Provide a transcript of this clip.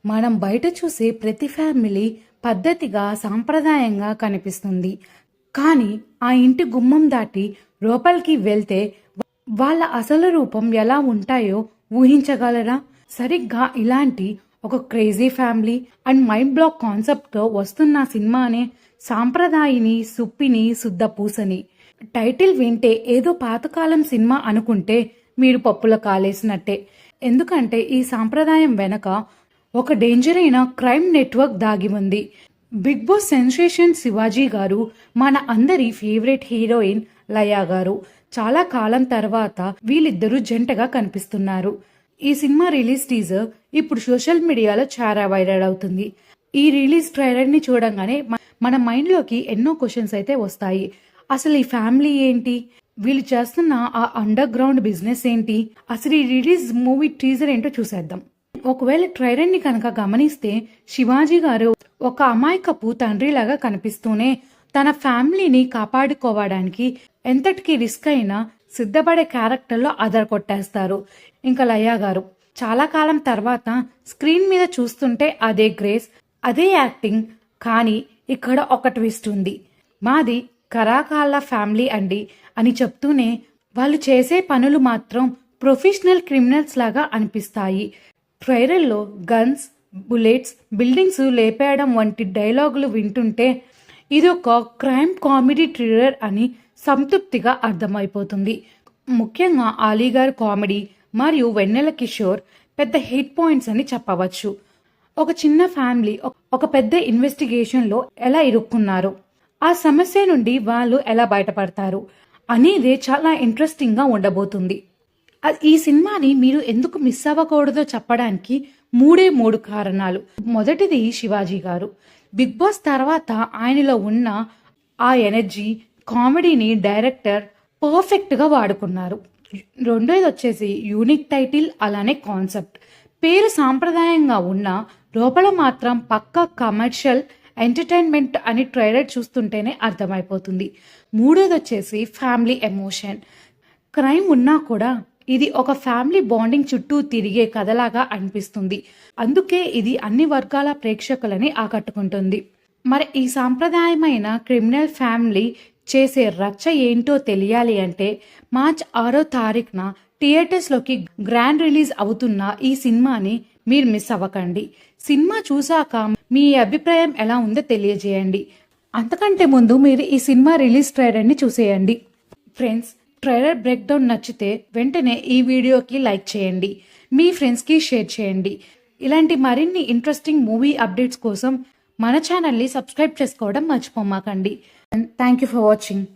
మనం బయట చూసే ప్రతి ఫ్యామిలీ పద్ధతిగా సాంప్రదాయంగా కనిపిస్తుంది. కానీ ఆ ఇంటి గుమ్మం దాటి లోపలికి వెళ్తే వాళ్ళ అసలు రూపం ఎలా ఉంటాయో ఊహించగలరా? సరిగ్గా ఇలాంటి ఒక crazy family and mind block కాన్సెప్ట్తో వస్తున్న సినిమానే సాంప్రదాయిని సుప్పిని శుద్ధ పూసని. టైటిల్ వింటే ఏదో పాతకాలం సినిమా అనుకుంటే మీరు పప్పుల కాలేసినట్టే. ఎందుకంటే ఈ సాంప్రదాయం వెనక ఒక డేంజర్ అయిన క్రైమ్ నెట్వర్క్ దాగి ఉంది. బిగ్ బాస్ సెన్సేషన్ శివాజీ గారు, మన అందరి ఫేవరెట్ హీరోయిన్ లయా గారు చాలా కాలం తర్వాత వీళ్ళిద్దరూ జంటగా కనిపిస్తున్నారు. ఈ సినిమా రిలీజ్ టీజర్ ఇప్పుడు సోషల్ మీడియాలో చాలా వైరల్ అవుతుంది. ఈ రిలీజ్ ట్రైలర్ ని చూడంగానే మన మైండ్ లోకి ఎన్నో క్వశ్చన్స్ అయితే వస్తాయి. అసలు ఈ ఫ్యామిలీ ఏంటి, వీళ్ళు చేస్తున్న ఆ అండర్ గ్రౌండ్ బిజినెస్ ఏంటి, అసలు ఈ రిలీజ్ మూవీ టీజర్ ఏంటో చూసేద్దాం. ఒకవేళ ట్రైలర్ ని కనుక గమనిస్తే శివాజీ గారు ఒక అమాయకపు తండ్రిలాగా కనిపిస్తూనే తన ఫ్యామిలీని కాపాడుకోవడానికి ఎంతటికి రిస్క్ అయినా సిద్ధపడే క్యారెక్టర్లో అదర కొట్టేస్తారు. ఇంకా లయా గారు చాలా కాలం తర్వాత స్క్రీన్ మీద చూస్తుంటే అదే గ్రేస్, అదే యాక్టింగ్. కానీ ఇక్కడ ఒక ట్విస్ట్ ఉంది. మాది కరాకాళ్ళ ఫ్యామిలీ అండి అని చెప్తూనే వాళ్ళు చేసే పనులు మాత్రం ప్రొఫెషనల్ క్రిమినల్స్ లాగా అనిపిస్తాయి. ట్రైలర్లో గన్స్, బుల్లెట్స్, బిల్డింగ్స్ లేపేయడం వంటి డైలాగులు వింటుంటే ఇది ఒక క్రైమ్ కామెడీ థ్రిల్లర్ అని సంతృప్తిగా అర్థమైపోతుంది. ముఖ్యంగా అలీగార్ కామెడీ మరియు వెన్నెల కిషోర్ పెద్ద హిట్ పాయింట్స్ అని చెప్పవచ్చు. ఒక చిన్న ఫ్యామిలీ ఒక పెద్ద ఇన్వెస్టిగేషన్లో ఎలా ఇరుక్కున్నారు, ఆ సమస్య నుండి వాళ్ళు ఎలా బయటపడతారు అనేది చాలా ఇంట్రెస్టింగ్గా ఉండబోతుంది. ఈ సినిమాని మీరు ఎందుకు మిస్ అవ్వకూడదో చెప్పడానికి మూడు కారణాలు. మొదటిది శివాజీ గారు. బిగ్ బాస్ తర్వాత ఆయనలో ఉన్న ఆ ఎనర్జీ, కామెడీని డైరెక్టర్ పర్ఫెక్ట్గా వాడుకున్నారు. రెండోది వచ్చేసి యూనిక్ టైటిల్, అలానే కాన్సెప్ట్. పేరు సాంప్రదాయంగా ఉన్న లోపల మాత్రం పక్కా కమర్షియల్ ఎంటర్టైన్మెంట్ అని ట్రైలర్ చూస్తుంటేనే అర్థమైపోతుంది. మూడోది వచ్చేసి ఫ్యామిలీ ఎమోషన్. క్రైమ్ ఉన్నా కూడా ఇది ఒక ఫ్యామిలీ బాండింగ్ చుట్టూ తిరిగే కథలాగా అనిపిస్తుంది. అందుకే ఇది అన్ని వర్గాల ప్రేక్షకులని ఆకట్టుకుంటుంది. మరి ఈ సాంప్రదాయమైన క్రిమినల్ ఫ్యామిలీ చేసే రచ్చ ఏంటో తెలియాలి అంటే మార్చ్ 6వ తారీఖున థియేటర్స్లోకి గ్రాండ్ రిలీజ్ అవుతున్న ఈ సినిమాని మీరు మిస్ అవ్వకండి. సినిమా చూసాక మీ అభిప్రాయం ఎలా ఉందో తెలియజేయండి. అంతకంటే ముందు మీరు ఈ సినిమా రిలీజ్ ట్రైలర్ని చూసేయండి. ఫ్రెండ్స్, ట్రైలర్ బ్రేక్ డౌన్ నచ్చితే వెంటనే ఈ వీడియోకి లైక్ చేయండి, మీ ఫ్రెండ్స్కి షేర్ చేయండి. ఇలాంటి మరిన్ని ఇంట్రెస్టింగ్ మూవీ అప్డేట్స్ కోసం మన ఛానల్ని సబ్స్క్రైబ్ చేసుకోవడం మర్చిపోమాకండి. Thank you for watching.